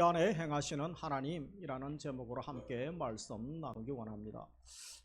안에 행하시는 하나님이라는 제목으로 함께 말씀 나누기 원합니다.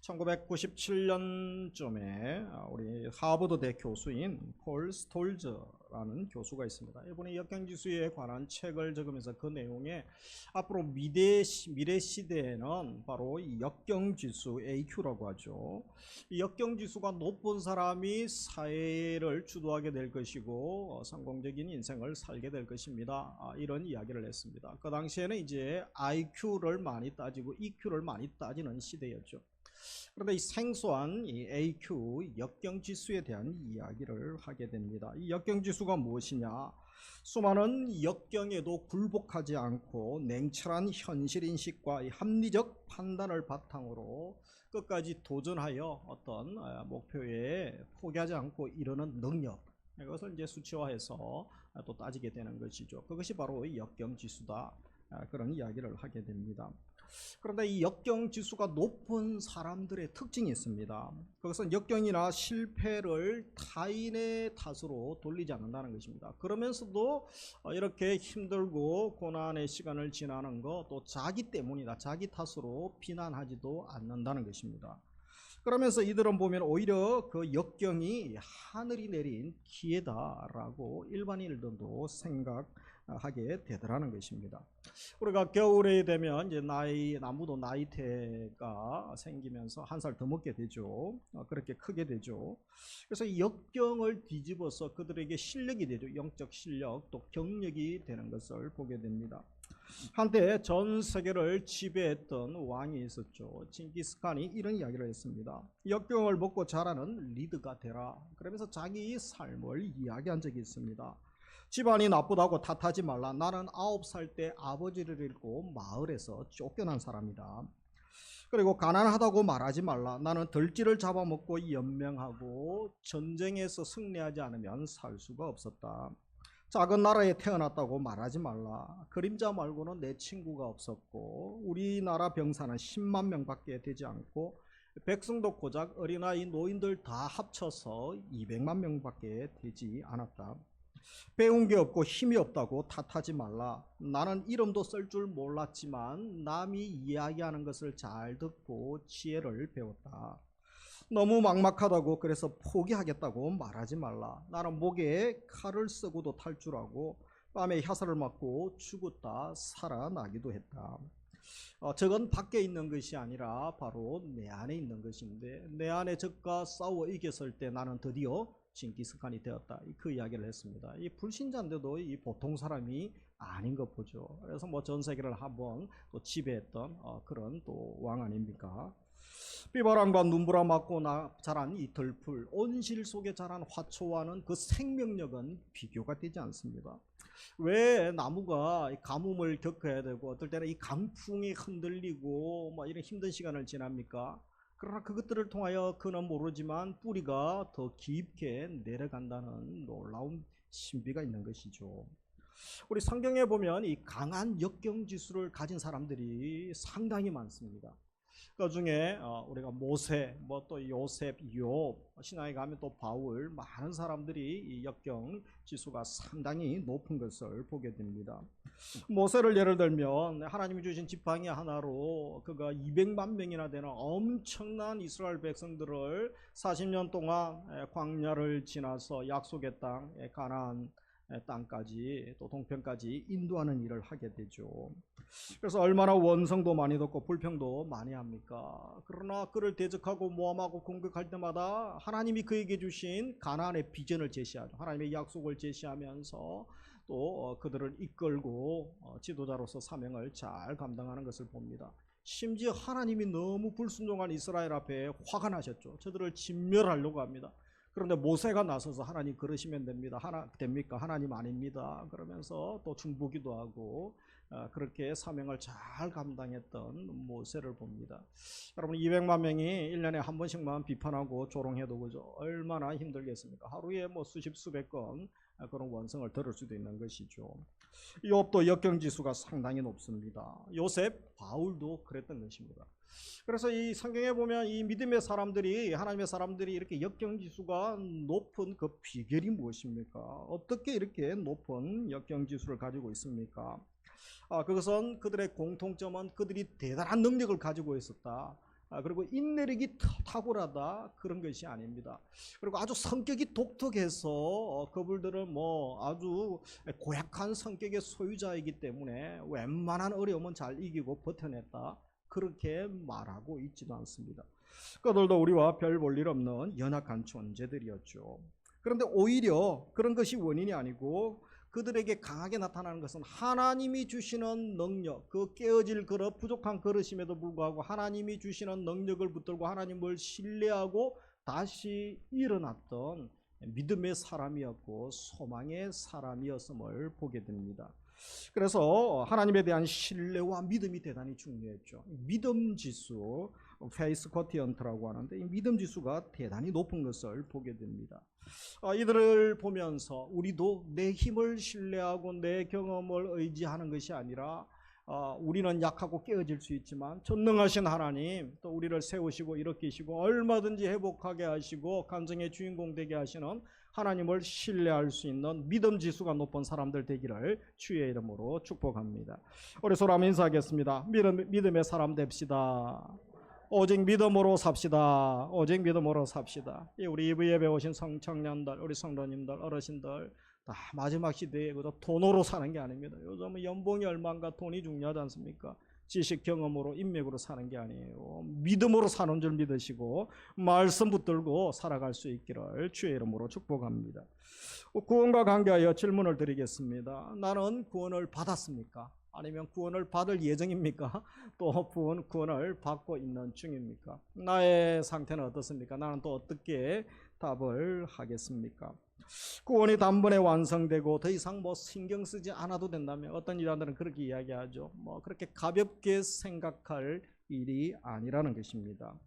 1997년쯤에 우리 하버드대 교수인 폴 스톨즈라는 교수가 있습니다. 이분이 역경지수에 관한 책을 적으면서 그 내용에 앞으로 미래 시대에는 바로 이 역경지수 AQ라고 하죠. 이 역경지수가 높은 사람이 사회를 주도하게 될 것이고 성공적인 인생을 살게 될 것입니다. 이런 이야기를 했습니다. 그 당시에는 이제 IQ를 많이 따지고 EQ를 많이 따지는 시대였죠. 그런데 이 생소한 이 AQ 역경지수에 대한 이야기를 하게 됩니다. 이 역경지수가 무엇이냐? 수많은 역경에도 굴복하지 않고 냉철한 현실인식과 이 합리적 판단을 바탕으로 끝까지 도전하여 어떤 목표에 포기하지 않고 이루는 능력, 이것을 이제 수치화해서 또 따지게 되는 것이죠. 그것이 바로 역경지수다. 그런 이야기를 하게 됩니다. 그런데 이 역경지수가 높은 사람들의 특징이 있습니다. 그것은 역경이나 실패를 타인의 탓으로 돌리지 않는다는 것입니다. 그러면서도 이렇게 힘들고 고난의 시간을 지나는 것, 또 자기 때문이다, 자기 탓으로 비난하지도 않는다는 것입니다. 그러면서 이들은 보면 오히려 그 역경이 하늘이 내린 기회다라고 일반인들도 생각하게 되더라는 것입니다. 우리가 겨울에 되면 이제 나무도 나이테가 생기면서 한 살 더 먹게 되죠. 그렇게 크게 되죠. 그래서 이 역경을 뒤집어서 그들에게 실력이 되죠. 영적 실력, 또 경력이 되는 것을 보게 됩니다. 한때 전 세계를 지배했던 왕이 있었죠. 징기스칸이 이런 이야기를 했습니다. 역경을 먹고 자라는 리더가 되라. 그러면서 자기 삶을 이야기한 적이 있습니다. 집안이 나쁘다고 탓하지 말라. 나는 9살 때 아버지를 잃고 마을에서 쫓겨난 사람이다. 그리고 가난하다고 말하지 말라. 나는 들쥐를 잡아먹고 연명하고 전쟁에서 승리하지 않으면 살 수가 없었다. 작은 나라에 태어났다고 말하지 말라. 그림자 말고는 내 친구가 없었고 우리나라 병사는 10만 명밖에 되지 않고 백성도 고작 어린아이 노인들 다 합쳐서 200만 명밖에 되지 않았다. 배운 게 없고 힘이 없다고 탓하지 말라. 나는 이름도 쓸 줄 몰랐지만 남이 이야기하는 것을 잘 듣고 지혜를 배웠다. 너무 막막하다고 그래서 포기하겠다고 말하지 말라. 나는 목에 칼을 쓰고도 탈 줄 알고 뺨에 혀살을 맞고 죽었다 살아나기도 했다. 저건 밖에 있는 것이 아니라 바로 내 안에 있는 것인데 내 안에 적과 싸워 이겼을 때 나는 드디어 징기스칸이 되었다. 그 이야기를 했습니다. 이 불신자인데도 이 보통 사람이 아닌 것 보죠. 그래서 뭐 전 세계를 한번 또 지배했던 그런 또 왕 아닙니까? 비바람과 눈보라 맞고 자란 이 들풀, 온실 속에 자란 화초와는 그 생명력은 비교가 되지 않습니다. 왜 나무가 가뭄을 겪어야 되고 어떨 때는 이 강풍이 흔들리고 뭐 이런 힘든 시간을 지납니까? 그러나 그것들을 통하여 그는 모르지만 뿌리가 더 깊게 내려간다는 놀라운 신비가 있는 것이죠. 우리 성경에 보면 이 강한 역경지수를 가진 사람들이 상당히 많습니다. 그 중에 우리가 모세, 뭐 또 요셉, 욥, 신앙에 가면 또 바울, 많은 사람들이 이 역경 지수가 상당히 높은 것을 보게 됩니다. 모세를 예를 들면 하나님이 주신 지팡이 하나로 그가 200만 명이나 되는 엄청난 이스라엘 백성들을 40년 동안 광야를 지나서 약속의 땅 가나안 땅까지 또 동편까지 인도하는 일을 하게 되죠. 그래서 얼마나 원성도 많이 덮고 불평도 많이 합니까? 그러나 그를 대적하고 모함하고 공격할 때마다 하나님이 그에게 주신 가나안의 비전을 제시하죠. 하나님의 약속을 제시하면서 또 그들을 이끌고 지도자로서 사명을 잘 감당하는 것을 봅니다. 심지어 하나님이 너무 불순종한 이스라엘 앞에 화가 나셨죠. 저들을 진멸하려고 합니다. 그런데 모세가 나서서 하나님 그러시면 됩니까? 하나님 아닙니다. 그러면서 또 중보기도 하고 그렇게 사명을 잘 감당했던 모세를 봅니다. 여러분 200만 명이 1년에 한 번씩만 비판하고 조롱해도 그죠? 얼마나 힘들겠습니까? 하루에 뭐 수십 수백 건 그런 원성을 들을 수도 있는 것이죠. 욥도 역경지수가 상당히 높습니다. 요셉, 바울도 그랬던 것입니다. 그래서 이 성경에 보면 이 믿음의 사람들이, 하나님의 사람들이 이렇게 역경지수가 높은 그 비결이 무엇입니까? 어떻게 이렇게 높은 역경지수를 가지고 있습니까? 그것은 그들의 공통점은 그들이 대단한 능력을 가지고 있었다. 그리고 인내력이 탁월하다, 그런 것이 아닙니다. 그리고 아주 성격이 독특해서 그분들은 뭐 아주 고약한 성격의 소유자이기 때문에 웬만한 어려움은 잘 이기고 버텨냈다, 그렇게 말하고 있지도 않습니다. 그들도 우리와 별 볼 일 없는 연약한 존재들이었죠. 그런데 오히려 그런 것이 원인이 아니고 그들에게 강하게 나타나는 것은 하나님이 주시는 능력, 그 깨어질 그릇, 부족한 그릇임에도 불구하고 하나님이 주시는 능력을 붙들고 하나님을 신뢰하고 다시 일어났던 믿음의 사람이었고 소망의 사람이었음을 보게 됩니다. 그래서 하나님에 대한 신뢰와 믿음이 대단히 중요했죠. 믿음 지수, 페이스 쿼티언트라고 하는데 이 믿음 지수가 대단히 높은 것을 보게 됩니다. 이들을 보면서 우리도 내 힘을 신뢰하고 내 경험을 의지하는 것이 아니라 우리는 약하고 깨어질 수 있지만 전능하신 하나님, 또 우리를 세우시고 일으키시고 얼마든지 회복하게 하시고 간증의 주인공 되게 하시는 하나님을 신뢰할 수 있는 믿음 지수가 높은 사람들 되기를 주의 이름으로 축복합니다. 우리 서로 한번 인사하겠습니다. 믿음의 사람 됩시다. 오직 믿음으로 삽시다. 오직 믿음으로 삽시다. 우리 EV 예배 오신 청년들, 우리 성도님들, 어르신들 다 마지막 시대에 돈으로 사는 게 아닙니다. 요즘은 연봉이 얼마인가 돈이 중요하지 않습니까? 지식 경험으로 인맥으로 사는 게 아니에요. 믿음으로 사는 줄 믿으시고 말씀 붙들고 살아갈 수 있기를 주의 이름으로 축복합니다. 구원과 관계하여 질문을 드리겠습니다. 나는 구원을 받았습니까? 아니면 구원을 받을 예정입니까? 또 구원을 받고 있는 중입니까? 나의 상태는 어떻습니까? 나는 또 어떻게 답을 하겠습니까? 구원이 단번에 완성되고 더 이상 뭐 신경 쓰지 않아도 된다면 어떤 이단들은 그렇게 이야기하죠. 뭐 그렇게 가볍게 생각할 일이 아니라는 것입니다.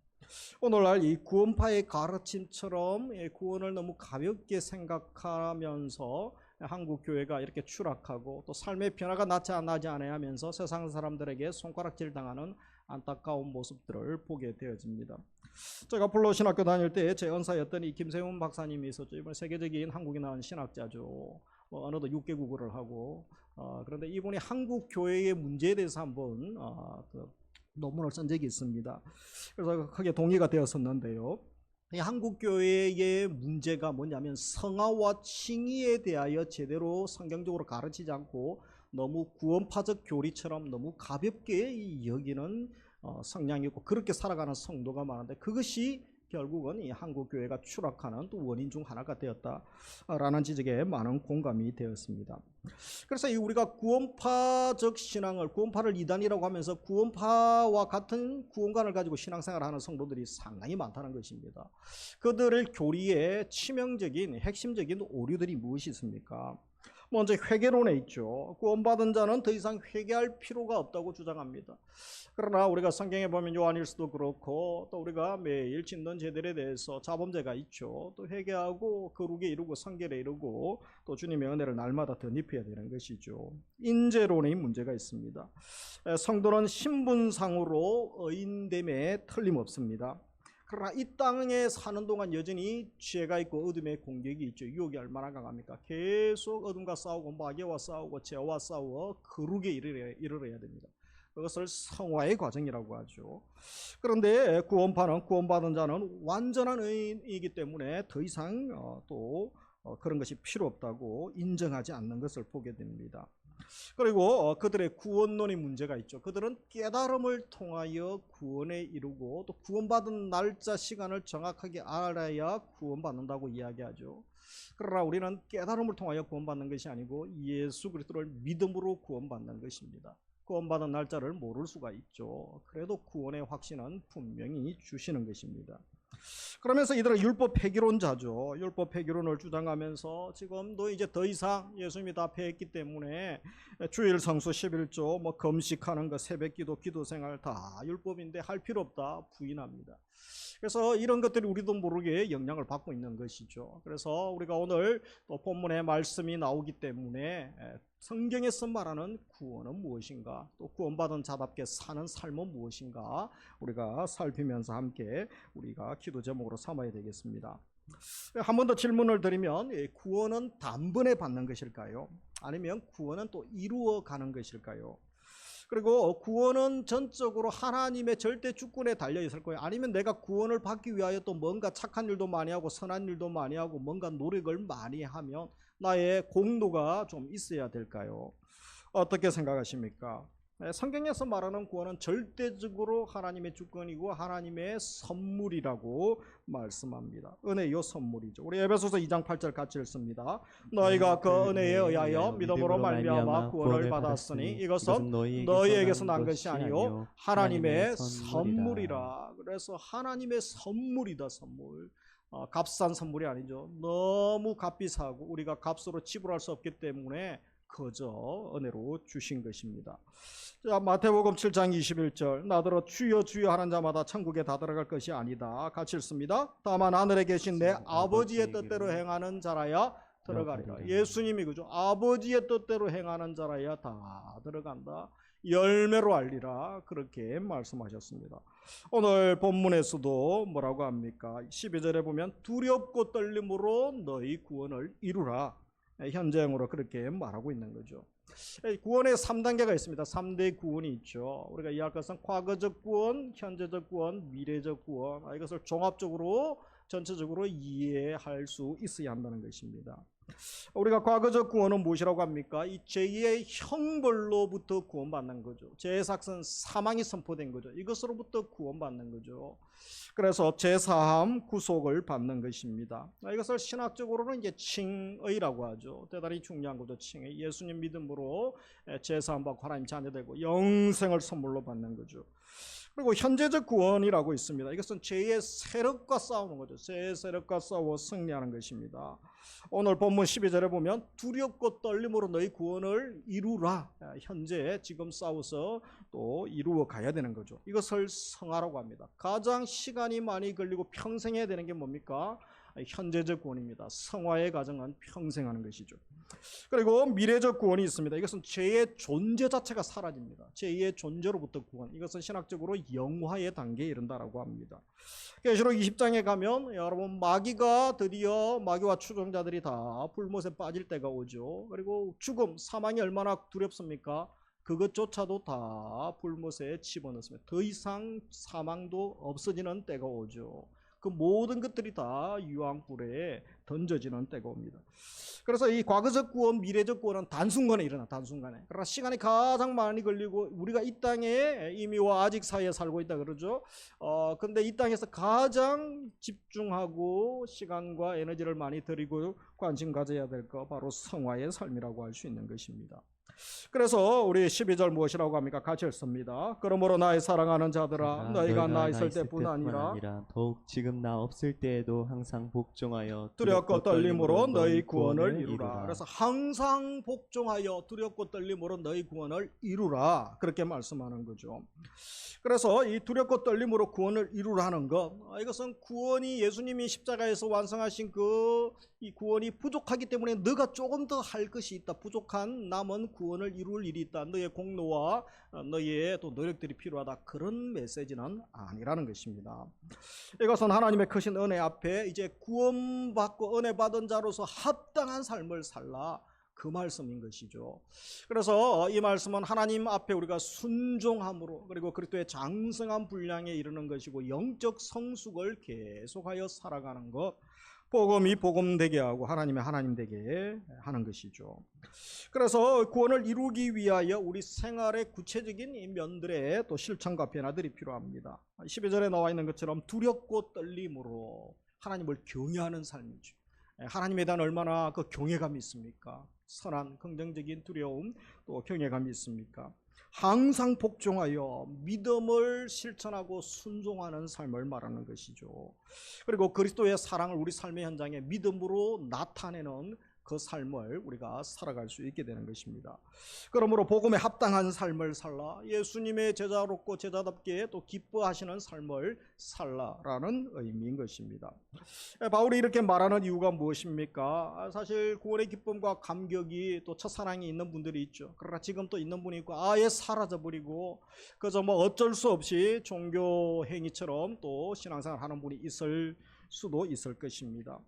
오늘날 이 구원파의 가르침처럼 구원을 너무 가볍게 생각하면서 한국 교회가 이렇게 추락하고 또 삶의 변화가 나지 않아야 하면서 세상 사람들에게 손가락질 당하는 안타까운 모습들을 보게 되어집니다. 제가 플로 신학교 다닐 때 제 은사였던 이 김세훈 박사님이 있었죠. 이번 세계적인 한국에 나온 신학자죠. 언어도 6개국어를 하고 그런데 이분이 한국 교회의 문제에 대해서 한번 논문을 쓴 적이 있습니다. 그래서 크게 동의가 되었었는데요. 이 한국 교회의 문제가 뭐냐면 성화와 칭의에 대하여 제대로 성경적으로 가르치지 않고 너무 구원파적 교리처럼 너무 가볍게 여기는 성향이 있고 그렇게 살아가는 성도가 많은데 그것이 결국은 이 한국 교회가 추락하는 또 원인 중 하나가 되었다라는 지적에 많은 공감이 되었습니다. 그래서 우리가 구원파적 신앙을 구원파를 이단이라고 하면서 구원파와 같은 구원관을 가지고 신앙생활을 하는 성도들이 상당히 많다는 것입니다. 그들의 교리에 치명적인 핵심적인 오류들이 무엇이 있습니까? 먼저 회개론에 있죠. 구원받은 자는 더 이상 회개할 필요가 없다고 주장합니다. 그러나 우리가 성경에 보면 요한일서도 그렇고 또 우리가 매일 짓는 죄들에 대해서 자범죄가 있죠. 또 회개하고 거룩에 이르고 성결에 이르고 또 주님의 은혜를 날마다 더 입혀야 되는 것이죠. 인재론에 문제가 있습니다. 성도는 신분상으로 의인됨에 틀림없습니다. 그러나 이 땅에 사는 동안 여전히 죄가 있고 어둠의 공격이 있죠. 유혹이 얼마나 강합니까? 계속 어둠과 싸우고 마귀와 싸우고 죄와 싸워 거룩에 이르러야 됩니다. 그것을 성화의 과정이라고 하죠. 그런데 구원파는 구원받은 자는 완전한 의인이기 때문에 더 이상 또 그런 것이 필요 없다고 인정하지 않는 것을 보게 됩니다. 그리고 그들의 구원론의 문제가 있죠. 그들은 깨달음을 통하여 구원에 이르고 또 구원받은 날짜 시간을 정확하게 알아야 구원받는다고 이야기하죠. 그러나 우리는 깨달음을 통하여 구원받는 것이 아니고 예수 그리스도를 믿음으로 구원받는 것입니다. 구원받은 날짜를 모를 수가 있죠. 그래도 구원의 확신은 분명히 주시는 것입니다. 그러면서 이들은 율법 폐기론자죠. 율법 폐기론을 주장하면서 지금도 이제 더 이상 예수님이 다 폐했기 때문에 주일 성수 11조 뭐 금식하는 거 새벽기도 기도생활 다 율법인데 할 필요 없다 부인합니다. 그래서 이런 것들이 우리도 모르게 영향을 받고 있는 것이죠. 그래서 우리가 오늘 또 본문의 말씀이 나오기 때문에 성경에서 말하는 구원은 무엇인가, 또 구원받은 자답게 사는 삶은 무엇인가 우리가 살피면서 함께 우리가 기도 제목으로 삼아야 되겠습니다. 한 번 더 질문을 드리면 구원은 단번에 받는 것일까요? 아니면 구원은 또 이루어가는 것일까요? 그리고 구원은 전적으로 하나님의 절대 주권에 달려 있을 거예요. 아니면 내가 구원을 받기 위하여 또 뭔가 착한 일도 많이 하고 선한 일도 많이 하고 뭔가 노력을 많이 하면 나의 공로가 좀 있어야 될까요? 어떻게 생각하십니까? 성경에서 말하는 구원은 절대적으로 하나님의 주권이고 하나님의 선물이라고 말씀합니다. 은혜요 선물이죠. 우리 에베소서 2장 8절 같이 읽습니다. 너희가 그 은혜에 의하여 믿음으로 말미암아 구원을 받았으니 이것은 너희에게서 난 것이 아니요 하나님의 선물이라. 그래서 하나님의 선물이다. 선물. 값싼 선물이 아니죠. 너무 값비싸고 우리가 값으로 지불할 수 없기 때문에 그저 은혜로 주신 것입니다. 자, 마태복음 7장 21절 나더러 주여 주여 하는 자마다 천국에 다 들어갈 것이 아니다. 같이 읽습니다. 다만 하늘에 계신 내 아버지의 뜻대로 행하는 자라야 들어가리라. 예수님이 그죠? 아버지의 뜻대로 행하는 자라야 다 들어간다. 열매로 알리라. 그렇게 말씀하셨습니다. 오늘 본문에서도 뭐라고 합니까? 12절에 보면 두렵고 떨림으로 너희 구원을 이루라. 현재형으로 그렇게 말하고 있는 거죠. 구원의 3단계가 있습니다. 3대 구원이 있죠. 우리가 이해할 것은 과거적 구원, 현재적 구원, 미래적 구원. 이것을 종합적으로 전체적으로 이해할 수 있어야 한다는 것입니다. 우리가 과거적 구원은 무엇이라고 합니까? 이 죄의 형벌로부터 구원받는 거죠. 죄의 삭은 사망이 선포된 거죠. 이것으로부터 구원받는 거죠. 그래서 제사함 구속을 받는 것입니다. 이것을 신학적으로는 이제 칭의라고 하죠. 대단히 중요한 거죠. 칭의. 예수님 믿음으로 제사함 받고 하나님 자녀되고 영생을 선물로 받는 거죠. 그리고 현재적 구원이라고 있습니다. 이것은 죄의 세력과 싸우는 거죠. 죄의 세력과 싸워 승리하는 것입니다. 오늘 본문 12절에 보면 두렵고 떨림으로 너희 구원을 이루라. 현재 지금 싸워서 또 이루어 가야 되는 거죠. 이것을 성화라고 합니다. 가장 시간이 많이 걸리고 평생 해야 되는 게 뭡니까? 현재적 구원입니다. 성화의 과정은 평생 하는 것이죠. 그리고 미래적 구원이 있습니다. 이것은 죄의 존재 자체가 사라집니다. 죄의 존재로부터 구원. 이것은 신학적으로 영화의 단계에 이른다라고 합니다. 계시록 20장에 가면 여러분 마귀가 드디어 마귀와 추종자들이 다 불못에 빠질 때가 오죠. 그리고 죽음, 사망이 얼마나 두렵습니까? 그것조차도 다 불못에 집어넣습니다. 더 이상 사망도 없어지는 때가 오죠. 그 모든 것들이 다 유황불에 던져지는 때가 옵니다. 그래서 이 과거적 구원, 미래적 구원은 단순간에 일어나, 단순간에. 그러나 시간이 가장 많이 걸리고 우리가 이 땅에 이미와 아직 사이에 살고 있다 그러죠. 근데 이 땅에서 가장 집중하고 시간과 에너지를 많이 들이고 관심 가져야 될 거 바로 성화의 삶이라고 할 수 있는 것입니다. 그래서 우리 12절 무엇이라고 합니까? 같이 읽습니다. 그러므로 나의 사랑하는 자들아 너희가 나 있을 때뿐 아니라 더욱 지금 나 없을 때에도 항상 복종하여 두렵고 떨림으로 너희 구원을 이루라. 그래서 항상 복종하여 두렵고 떨림으로 너희 구원을 이루라. 그렇게 말씀하는 거죠. 그래서 이 두렵고 떨림으로 구원을 이루라는 것, 이것은 구원이 예수님이 십자가에서 완성하신 이 구원이 부족하기 때문에 너가 조금 더 할 것이 있다. 부족한 남은 구원을 이룰 일이 있다. 너의 공로와 너의 또 노력들이 필요하다. 그런 메시지는 아니라는 것입니다. 이것은 하나님의 크신 은혜 앞에 이제 구원받고 은혜 받은 자로서 합당한 삶을 살라. 그 말씀인 것이죠. 그래서 이 말씀은 하나님 앞에 우리가 순종함으로 그리고 그리스도의 장성한 분량에 이르는 것이고 영적 성숙을 계속하여 살아가는 것, 복음이 복음되게 하고 하나님의 하나님 되게 하는 것이죠. 그래서 구원을 이루기 위하여 우리 생활의 구체적인 이 면들의 또 실천과 변화들이 필요합니다. 12절에 나와 있는 것처럼 두렵고 떨림으로 하나님을 경외하는 삶이죠. 하나님에 대한 얼마나 그 경외감이 있습니까? 선한 긍정적인 두려움 또 경외감이 있습니까? 항상 복종하여 믿음을 실천하고 순종하는 삶을 말하는 것이죠. 그리고 그리스도의 사랑을 우리 삶의 현장에 믿음으로 나타내는 그 삶을 우리가 살아갈 수 있게 되는 것입니다. 그러므로 복음에 합당한 삶을 살라, 예수님의 제자롭고 제자답게 또 기뻐하시는 삶을 살라라는 의미인 것입니다. 바울이 이렇게 말하는 이유가 무엇입니까? 사실 구원의 기쁨과 감격이 또 첫사랑이 있는 분들이 있죠. 그러나 지금 또 있는 분이 있고 아예 사라져버리고 그저 뭐 어쩔 수 없이 종교 행위처럼 또 신앙생활 하는 분이 있을 수도 있을 것입니다.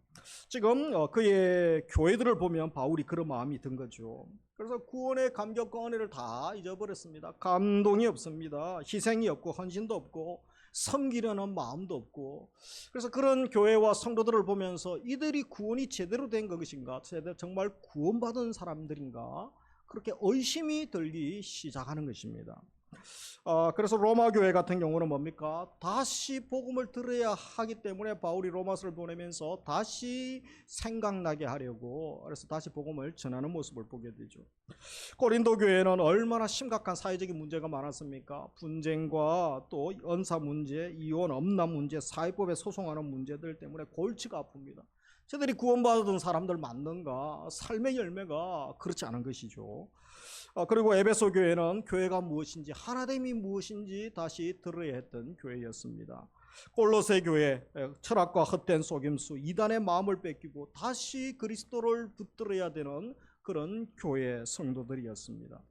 지금 그의 교회들을 보면 바울이 그런 마음이 든 거죠. 그래서 구원의 감격과 은혜를 다 잊어버렸습니다. 감동이 없습니다. 희생이 없고 헌신도 없고 섬기려는 마음도 없고, 그래서 그런 교회와 성도들을 보면서 이들이 구원이 제대로 된 것인가, 정말 구원받은 사람들인가, 그렇게 의심이 들기 시작하는 것입니다. 그래서 로마 교회 같은 경우는 뭡니까? 다시 복음을 들어야 하기 때문에 바울이 로마서를 보내면서 다시 생각나게 하려고, 그래서 다시 복음을 전하는 모습을 보게 되죠. 고린도 교회는 얼마나 심각한 사회적인 문제가 많았습니까? 분쟁과 또 은사 문제, 이혼, 엄남 문제, 사회법에 소송하는 문제들 때문에 골치가 아픕니다. 저들이 구원받은 사람들 맞는가? 삶의 열매가 그렇지 않은 것이죠. 그리고 에베소 교회는 교회가 무엇인지, 하나됨이 무엇인지 다시 들어야 했던 교회였습니다. 골로새 교회, 철학과 헛된 속임수, 이단의 마음을 뺏기고 다시 그리스도를 붙들어야 되는 그런 교회 성도들이었습니다.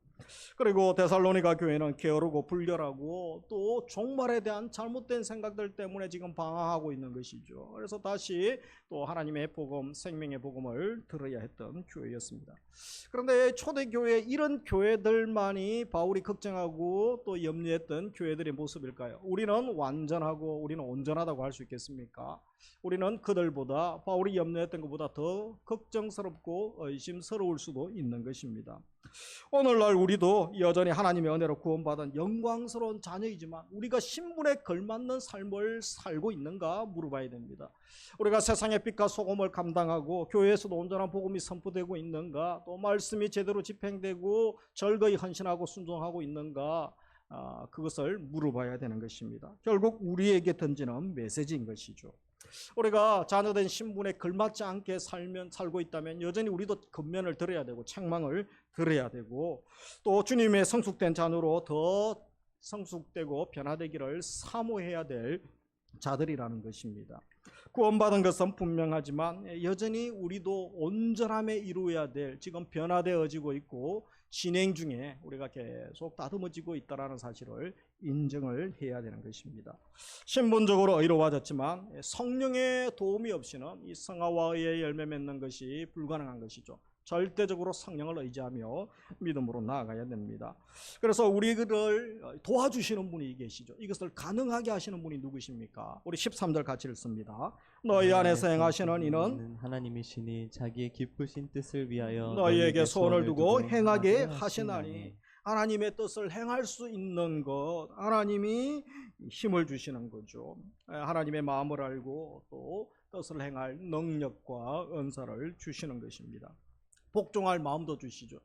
그리고 데살로니가 교회는 게으르고 불결하고 또 종말에 대한 잘못된 생각들 때문에 지금 방황하고 있는 것이죠. 그래서 다시 또 하나님의 복음, 생명의 복음을 들어야 했던 교회였습니다. 그런데 초대교회, 이런 교회들만이 바울이 걱정하고 또 염려했던 교회들의 모습일까요? 우리는 완전하고 우리는 온전하다고 할 수 있겠습니까? 우리는 그들보다, 바울이 염려했던 것보다 더 걱정스럽고 의심스러울 수도 있는 것입니다. 오늘날 우리도 여전히 하나님의 은혜로 구원받은 영광스러운 자녀이지만 우리가 신분에 걸맞는 삶을 살고 있는가 물어봐야 됩니다. 우리가 세상의 빛과 소금을 감당하고 교회에서도 온전한 복음이 선포되고 있는가, 또 말씀이 제대로 집행되고 절거히 헌신하고 순종하고 있는가, 그것을 물어봐야 되는 것입니다. 결국 우리에게 던지는 메시지인 것이죠. 우리가 자녀된 신분에 걸맞지 않게 살고 있다면 여전히 우리도 권면을 들어야 되고 책망을 들어야 되고, 또 주님의 성숙된 자녀로 더 성숙되고 변화되기를 사모해야 될 자들이라는 것입니다. 구원받은 것은 분명하지만 여전히 우리도 온전함에 이루어야 될, 지금 변화되어지고 있고 진행 중에 우리가 계속 다듬어지고 있다는 사실을 인정을 해야 되는 것입니다. 신분적으로 의로워졌지만 성령의 도움이 없이는 이 성화와 의의 열매 맺는 것이 불가능한 것이죠. 절대적으로 성령을 의지하며 믿음으로 나아가야 됩니다. 그래서 우리를 도와주시는 분이 계시죠. 이것을 가능하게 하시는 분이 누구십니까? 우리 13절 같이 읽습니다. 너희 안에서 행하시는 이는 하나님이시니 자기의 기쁘신 뜻을 위하여 너희에게 소원을 두고 행하게 하시나니. 하나님의 뜻을 행할 수 있는 것, 하나님이 힘을 주시는 거죠. 하나님의 마음을 알고 또 뜻을 행할 능력과 은사를 주시는 것입니다. 복종할 마음도 주시죠.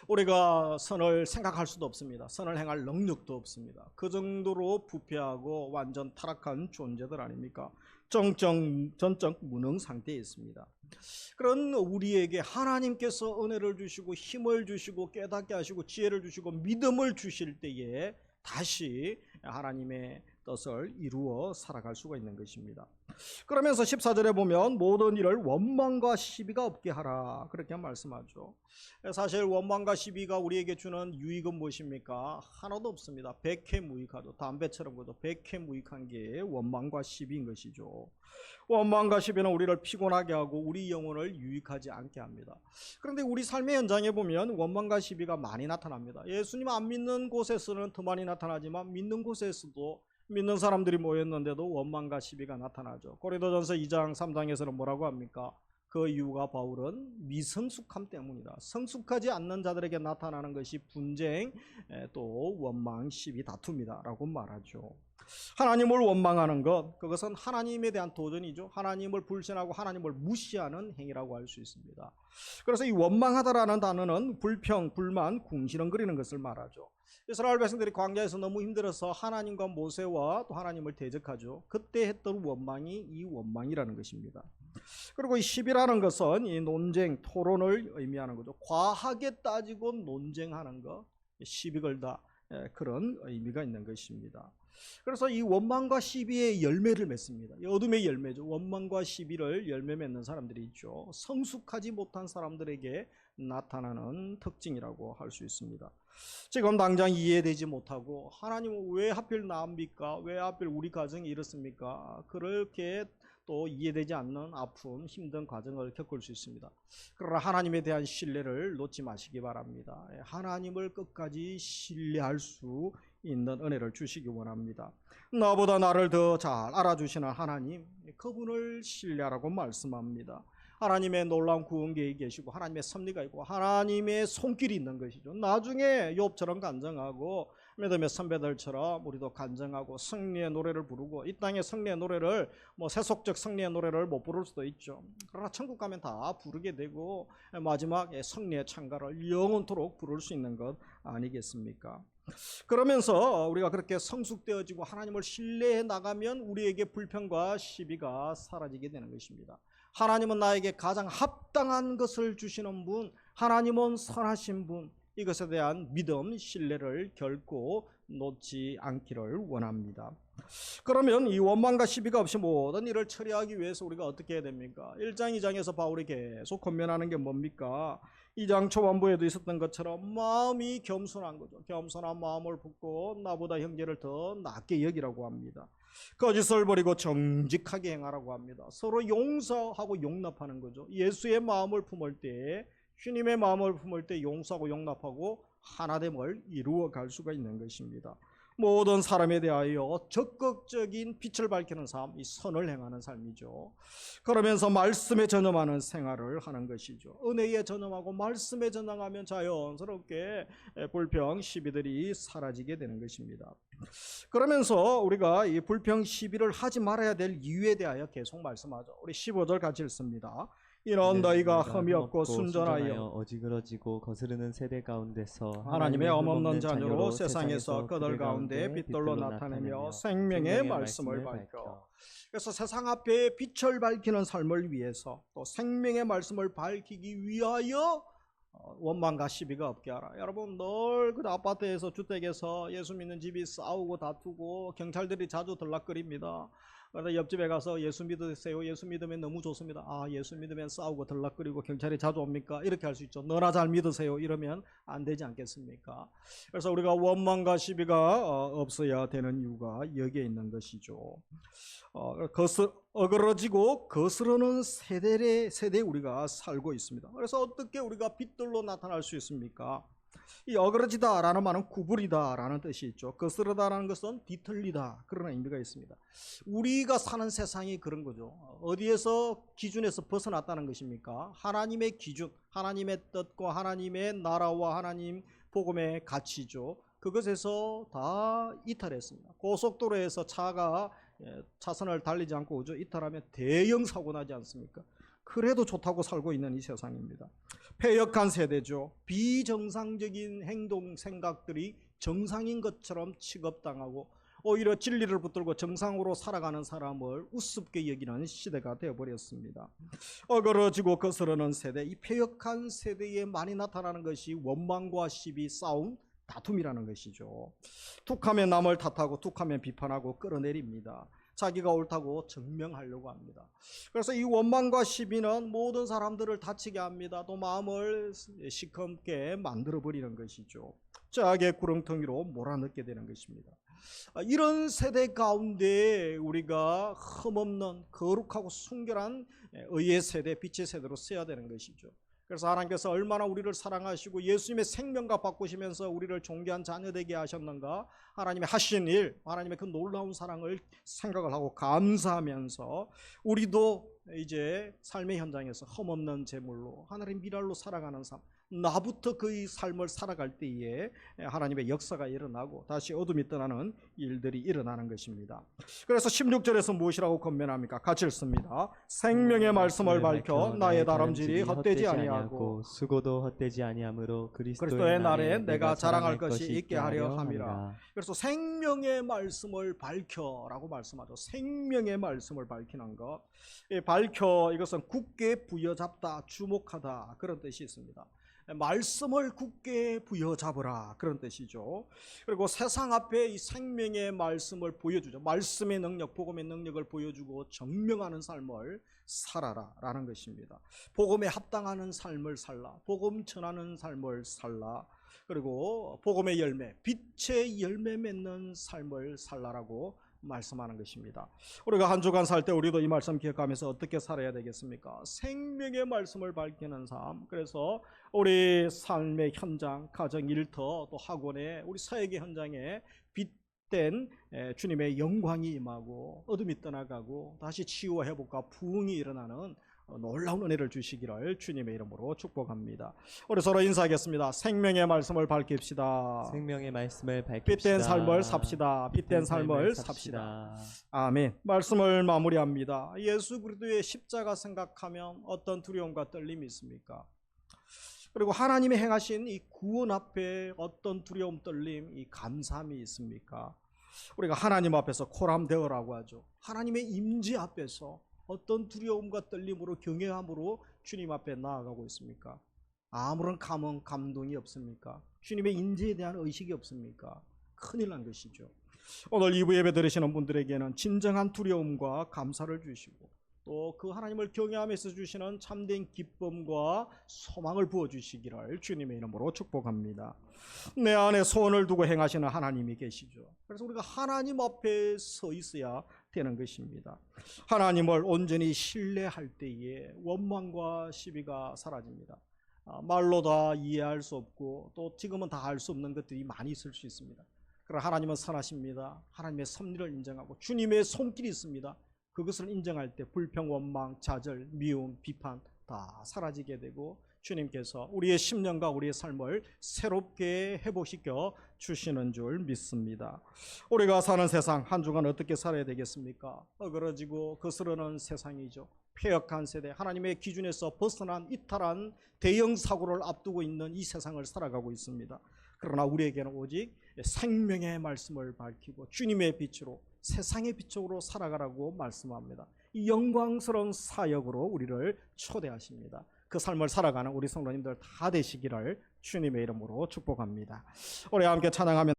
우리가 선을 생각할 수도 없습니다. 선을 행할 능력도 없습니다. 그 정도로 부패하고 완전 타락한 존재들 아닙니까? 전적 무능 상태에 있습니다. 그런 우리에게 하나님께서 은혜를 주시고 힘을 주시고 깨닫게 하시고 지혜를 주시고 믿음을 주실 때에 다시 하나님의 뜻을 이루어 살아갈 수가 있는 것입니다. 그러면서 14절에 보면 모든 일을 원망과 시비가 없게 하라, 그렇게 말씀하죠. 사실 원망과 시비가 우리에게 주는 유익은 무엇입니까? 하나도 없습니다. 백해무익하죠. 담배처럼 그죠. 백해무익한 게 원망과 시비인 것이죠. 원망과 시비는 우리를 피곤하게 하고 우리 영혼을 유익하지 않게 합니다. 그런데 우리 삶의 현장에 보면 원망과 시비가 많이 나타납니다. 예수님 안 믿는 곳에서는 더 많이 나타나지만 믿는 곳에서도, 믿는 사람들이 모였는데도 원망과 시비가 나타나죠. 고린도전서 2장 3장에서는 뭐라고 합니까? 그 이유가 바울은 미성숙함 때문이다. 성숙하지 않는 자들에게 나타나는 것이 분쟁, 또 원망, 시비, 다툼이다 라고 말하죠. 하나님을 원망하는 것, 그것은 하나님에 대한 도전이죠. 하나님을 불신하고 하나님을 무시하는 행위라고 할 수 있습니다. 그래서 이 원망하다라는 단어는 불평, 불만, 궁시렁거리는 것을 말하죠. 이스라엘 백성들이 광야에서 너무 힘들어서 하나님과 모세와 또 하나님을 대적하죠. 그때 했던 원망이 이 원망이라는 것입니다. 그리고 이 시비라는 것은 이 논쟁, 토론을 의미하는 거죠. 과하게 따지고 논쟁하는 것, 시비 걸다, 그런 의미가 있는 것입니다. 그래서 이 원망과 시비의 열매를 맺습니다. 어둠의 열매죠. 원망과 시비를 열매 맺는 사람들이 있죠. 성숙하지 못한 사람들에게 나타나는 특징이라고 할 수 있습니다. 지금 당장 이해되지 못하고 하나님은 왜 하필 나입니까? 왜 하필 우리 가정이 이렇습니까? 그렇게 또 이해되지 않는 아픔, 힘든 과정을 겪을 수 있습니다. 그러나 하나님에 대한 신뢰를 놓지 마시기 바랍니다. 하나님을 끝까지 신뢰할 수 있는 은혜를 주시기 원합니다. 나보다 나를 더 잘 알아주시는 하나님, 그분을 신뢰하라고 말씀합니다. 하나님의 놀라운 구원 계획이 계시고 하나님의 섭리가 있고 하나님의 손길이 있는 것이죠. 나중에 욥처럼 간증하고 믿음의 선배들처럼 우리도 간증하고 승리의 노래를 부르고, 이 땅의 승리의 노래를 세속적 승리의 노래를 못 부를 수도 있죠. 그러나 천국 가면 다 부르게 되고 마지막에 승리의 찬가를 영원토록 부를 수 있는 것 아니겠습니까? 그러면서 우리가 그렇게 성숙되어지고 하나님을 신뢰해 나가면 우리에게 불평과 시비가 사라지게 되는 것입니다. 하나님은 나에게 가장 합당한 것을 주시는 분, 하나님은 선하신 분, 이것에 대한 믿음, 신뢰를 결코 놓지 않기를 원합니다. 그러면 이 원망과 시비가 없이 모든 일을 처리하기 위해서 우리가 어떻게 해야 됩니까? 1장, 2장에서 바울이 계속 권면하는 게 뭡니까? 2장 초반부에도 있었던 것처럼 마음이 겸손한 거죠. 겸손한 마음을 품고 나보다 형제를 더 낫게 여기라고 합니다. 거짓을 버리고 정직하게 행하라고 합니다. 서로 용서하고 용납하는 거죠. 예수의 마음을 품을 때, 주님의 마음을 품을 때 용서하고 용납하고 하나됨을 이루어 갈 수가 있는 것입니다. 모든 사람에 대하여 적극적인 빛을 밝히는 삶, 이 선을 행하는 삶이죠. 그러면서 말씀에 전념하는 생활을 하는 것이죠. 은혜에 전념하고 말씀에 전념하면 자연스럽게 불평, 시비들이 사라지게 되는 것입니다. 그러면서 우리가 이 불평, 시비를 하지 말아야 될 이유에 대하여 계속 말씀하죠. 우리 15절 같이 읽습니다. 이는 너희가 흠이 없고 순전하여 어지러지고 거스르는 세대 가운데서 하나님의 흠없는 자녀로 세상에서 그들 가운데 빛들로 나타내며 생명의 말씀을 밝혀. 그래서 세상 앞에 빛을 밝히는 삶을 위해서 또 생명의 말씀을 밝히기 위하여 원망과 시비가 없게 하라. 여러분, 늘 그 아파트에서 주택에서 예수 믿는 집이 싸우고 다투고 경찰들이 자주 들락거립니다. 그래서 옆집에 가서 예수 믿으세요. 예수 믿으면 너무 좋습니다. 아, 예수 믿으면 싸우고 들락거리고 경찰이 자주 옵니까? 이렇게 할 수 있죠. 너나 잘 믿으세요. 이러면 안 되지 않겠습니까? 그래서 우리가 원망과 시비가 없어야 되는 이유가 여기에 있는 것이죠. 어그러지고 거스르는 세대에 우리가 살고 있습니다. 그래서 어떻게 우리가 빛들로 나타날 수 있습니까? 이 어그러지다라는 말은 구부리다라는 뜻이 있죠. 거스르다라는 것은 뒤틀리다, 그런 의미가 있습니다. 우리가 사는 세상이 그런 거죠. 어디에서 기준에서 벗어났다는 것입니까? 하나님의 기준, 하나님의 뜻과 하나님의 나라와 하나님 복음의 가치죠. 그것에서 다 이탈했습니다. 고속도로에서 차가 차선을 달리지 않고 오죠. 이탈하면 대형 사고 나지 않습니까? 그래도 좋다고 살고 있는 이 세상입니다. 패역한 세대죠. 비정상적인 행동, 생각들이 정상인 것처럼 취급당하고 오히려 진리를 붙들고 정상으로 살아가는 사람을 우습게 여기는 시대가 되어버렸습니다. 어그러지고 거스르는 세대, 이 패역한 세대에 많이 나타나는 것이 원망과 시비, 싸움, 다툼이라는 것이죠. 툭하면 남을 탓하고 툭하면 비판하고 끌어내립니다. 자기가 옳다고 증명하려고 합니다. 그래서 이 원망과 시비는 모든 사람들을 다치게 합니다. 또 마음을 시커멓게 만들어버리는 것이죠. 짝의 구렁텅이로 몰아넣게 되는 것입니다. 이런 세대 가운데 우리가 흠없는 거룩하고 순결한 의의 세대, 빛의 세대로 써야 되는 것이죠. 그래서 하나님께서 얼마나 우리를 사랑하시고 예수님의 생명과 바꾸시면서 우리를 존귀한 자녀되게 하셨는가, 하나님의 하신 일, 하나님의 그 놀라운 사랑을 생각을 하고 감사하면서 우리도 이제 삶의 현장에서 흠없는 제물로 하나님 미랄로 살아가는 삶, 나부터 그 삶을 살아갈 때에 하나님의 역사가 일어나고 다시 어둠이 떠나는 일들이 일어나는 것입니다. 그래서 16절에서 무엇이라고 권면합니까? 같이 읽습니다. 생명의 말씀을 밝혀 나의 다름질이 헛되지 아니하고 수고도 헛되지 아니하므로 그리스도의 날에 내가 자랑할 것이 있게 하려 함이라. 그래서 생명의 말씀을 밝혀라고 말씀하죠. 생명의 말씀을 밝히는 것, 밝혀, 이것은 굳게 부여잡다, 주목하다, 그런 뜻이 있습니다. 말씀을 굳게 부여잡으라, 그런 뜻이죠. 그리고 세상 앞에 이 생명의 말씀을 보여주죠. 말씀의 능력, 복음의 능력을 보여주고 증명하는 삶을 살아라 라는 것입니다. 복음에 합당하는 삶을 살라, 복음 전하는 삶을 살라, 그리고 복음의 열매, 빛의 열매 맺는 삶을 살라라고 말씀하는 것입니다. 우리가 한 주간 살 때 우리도 이 말씀 기억하면서 어떻게 살아야 되겠습니까? 생명의 말씀을 밝히는 삶. 그래서 우리 삶의 현장, 가정, 일터, 또 학원에, 우리 사역의 현장에 빛된 주님의 영광이 임하고 어둠이 떠나가고 다시 치유와 회복과 부흥이 일어나는 놀라운 은혜를 주시기를 주님의 이름으로 축복합니다. 우리 서로 인사하겠습니다. 생명의 말씀을 밝힙시다. 생명의 말씀을 밝힙시다. 빛된 삶을 삽시다. 빛된 삶을 삽시다. 아멘. 말씀을 마무리합니다. 예수 그리스도의 십자가 생각하면 어떤 두려움과 떨림이 있습니까? 그리고 하나님이 행하신 이 구원 앞에 어떤 두려움, 떨림, 이 감사함이 있습니까? 우리가 하나님 앞에서 코람되어라고 하죠. 하나님의 임재 앞에서 어떤 두려움과 떨림으로 경외함으로 주님 앞에 나아가고 있습니까? 아무런 감동이 없습니까? 주님의 인재에 대한 의식이 없습니까? 큰일 난 것이죠. 오늘 2부 예배 들으시는 분들에게는 진정한 두려움과 감사를 주시고 또 그 하나님을 경외하면서 주시는 참된 기쁨과 소망을 부어주시기를 주님의 이름으로 축복합니다. 내 안에 소원을 두고 행하시는 하나님이 계시죠. 그래서 우리가 하나님 앞에 서 있어야 되는 것입니다. 하나님을 온전히 신뢰할 때에 원망과 시비가 사라집니다. 말로 다 이해할 수 없고 또 지금은 다 알 수 없는 것들이 많이 있을 수 있습니다. 그러나 하나님은 선하십니다. 하나님의 섭리를 인정하고 주님의 손길이 있습니다. 그것을 인정할 때 불평, 원망, 좌절, 미움, 비판 다 사라지게 되고 주님께서 우리의 심령과 우리의 삶을 새롭게 회복시켜 주시는 줄 믿습니다. 우리가 사는 세상 한 주간 어떻게 살아야 되겠습니까? 어그러지고 거스르는 세상이죠. 폐역한 세대, 하나님의 기준에서 벗어난 이탈한 대형 사고를 앞두고 있는 이 세상을 살아가고 있습니다. 그러나 우리에게는 오직 생명의 말씀을 밝히고 주님의 빛으로 세상의 빛으로 살아가라고 말씀합니다. 이 영광스러운 사역으로 우리를 초대하십니다. 그 삶을 살아가는 우리 성도님들 다 되시기를 주님의 이름으로 축복합니다. 우리 함께 찬양하면